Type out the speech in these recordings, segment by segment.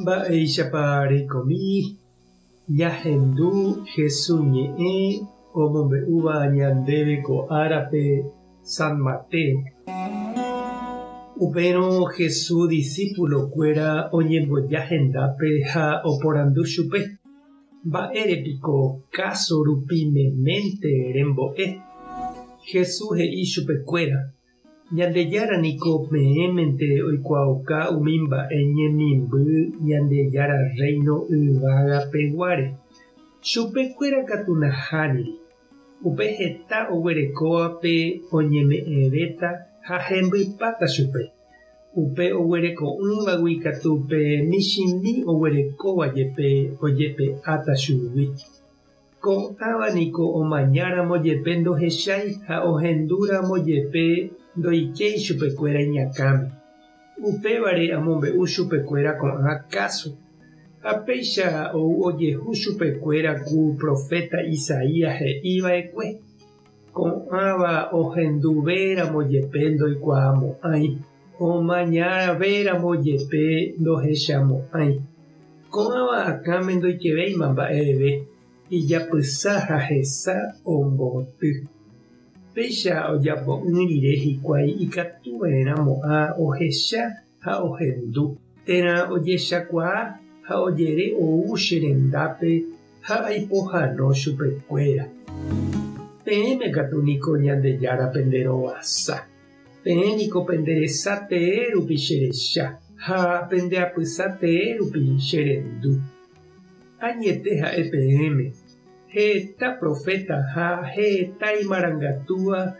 Mba'éichapa reikomi jahendu Jesús ñe'ẽ omombe'úva ñandéve ko árape San Mateo. Upérõ Jesús discípulokuéra oñembojahendápe ha oporandu chupe: mba'érepiko káso rupi meménte rembo'e. Jesús he'i chupekuéra: Ñandejára niko meẽmente oikuaauka umi mba'e ñemimby Ñandejára reino yvágapeguáre. Chupekuéra katu nahániri. Upe heta oguerekóvape oñeme'ẽvéta ha hembypáta chupe. Upe oguereko'ỹvagui katu pe michĩmi oguerekóva jepe ojepe'áta chugui. Ko'ãva niko omañáramo jepe ndohechái ha ohendúramo jepe ndoikéi chupekuéra iñakãme. Upévare amombe'u chupekuéra ko'ã káso. Ha péicha ou ojehu chupekuéra ku profeta Isaías he'íva'ekue. Ko'ãva ohenduvéramo jepe ndoikuaamo'ãi. Omañaravéramo jepe ndohechamo'ãi. Ko'ãva akãme ndoikevéima mba'eveve. Ijapysa ha hesa omboty. Péicha ojapo'ỹ rire hikuái ikatuva'erãmo'ã ohecha ha ohendu. Térã ojechakuaa ha ojere ou che rendápe ha aipohãno chupekuéra. Peẽme katu niko Ñandejárape nderovasa. Peẽ niko penderesa tee rupi cherecha ha pendeapysa tee rupi cherendu. Añete ha'e peẽme. Heta profeta ha heta imarangatúva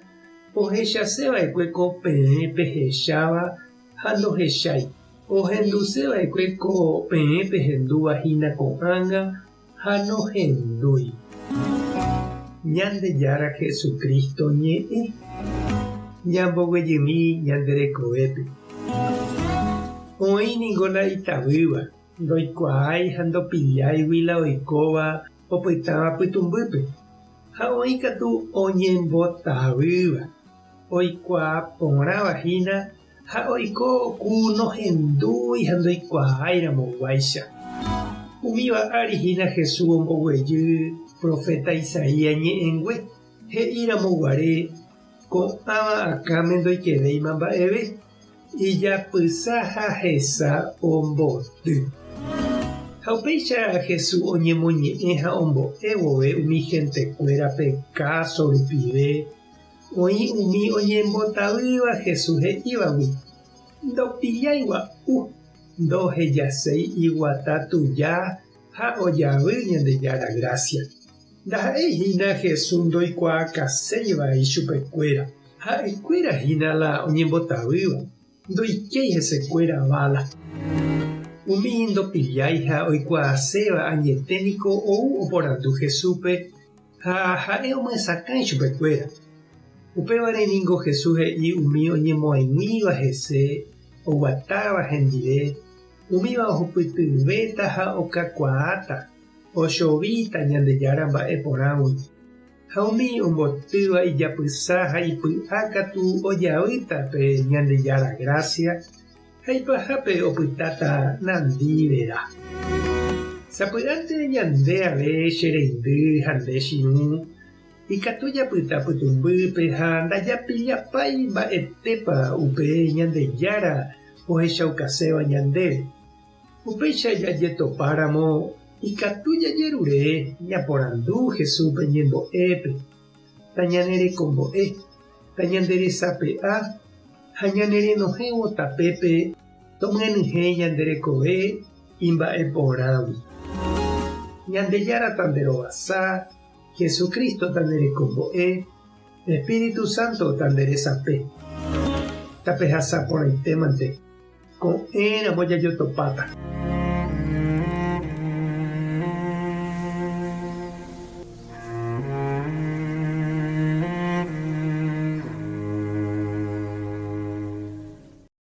ohechaseva'ekue ko peẽ pehecháva ha ndohechái. Ohenduseva'ekue ko peẽ pehendúvahína ko'ãnga ha nohendúi. Ñandejára Jesucristo ñe'ẽ ñamboguejymi ñanderekovépe. Oĩniko la itavýva, ndoikuaái ha ndopiliáigui la oikóva opytáva pytumbýpe. Ha oĩ katu oñembotavýva, oikuaa porãvahína ha oiko ku nohendúi ha ndoikuaairamoguáicha. Umíva árihína Jesús omboguejy profeta Isaías ñe'ẽngue he'íramoguare ko'ãva akãme ndoikevéima mba'eve. Ijapysa ha hesa omboty. Ha upéicha Jesús oñemoñe'ẽ ha ombo'e vove umi hentekuérape káso rupive. Oĩ umi oñembotavýva Jesús he'ívagui: ndopijáigua'u, ndohejaséi iguata tuja ha ojavy Ñandejára gracia. Ndaha'éihína Jesús ndoikuaakaséivai chupekuéra. Ha'ekuérahína la oñembotavýva. Ndoikéi hesekuéra vala. Umi ndopiliái ha oikuaaséva añeténiko ou oporandu Jesúspe ha ha'e omyasakãi chupekuéra. Upévare niko Jesús he'i umi oñemoaig̃uíva hese, oguatáva hendive, umíva ohupytyvéta ha okakuaáta, ochovíta Ñandejára mba'e porãgui. Ha umi ombotýva ijapysa ha ipy'a katu ojavýta pe Ñandejára gracia ha ipy'ahápe opytáta nandívera. Sapy'ánte ñande ave chereindy ha nde chiũ, ikatu japyta pytumbýpe ha ndajapijapái mba'etépa upe Ñandejára ohechaukaséva ñandéve. Upéicha jajetopáramo ikatu jajerure ñaporandu Jesúspe ñembo'épe, ta ñanerekombo'e, ta ñanderesape'a ha ñanerenohévo tapépe tomyenyhẽ ñanderekove imba'eporãgui. Ñandejára tanderovasa, Jesucristo tanderekombo'e, Espíritu Santo tanderesape. Tape hasapórãitémante ko'ẽramo jajotopáta.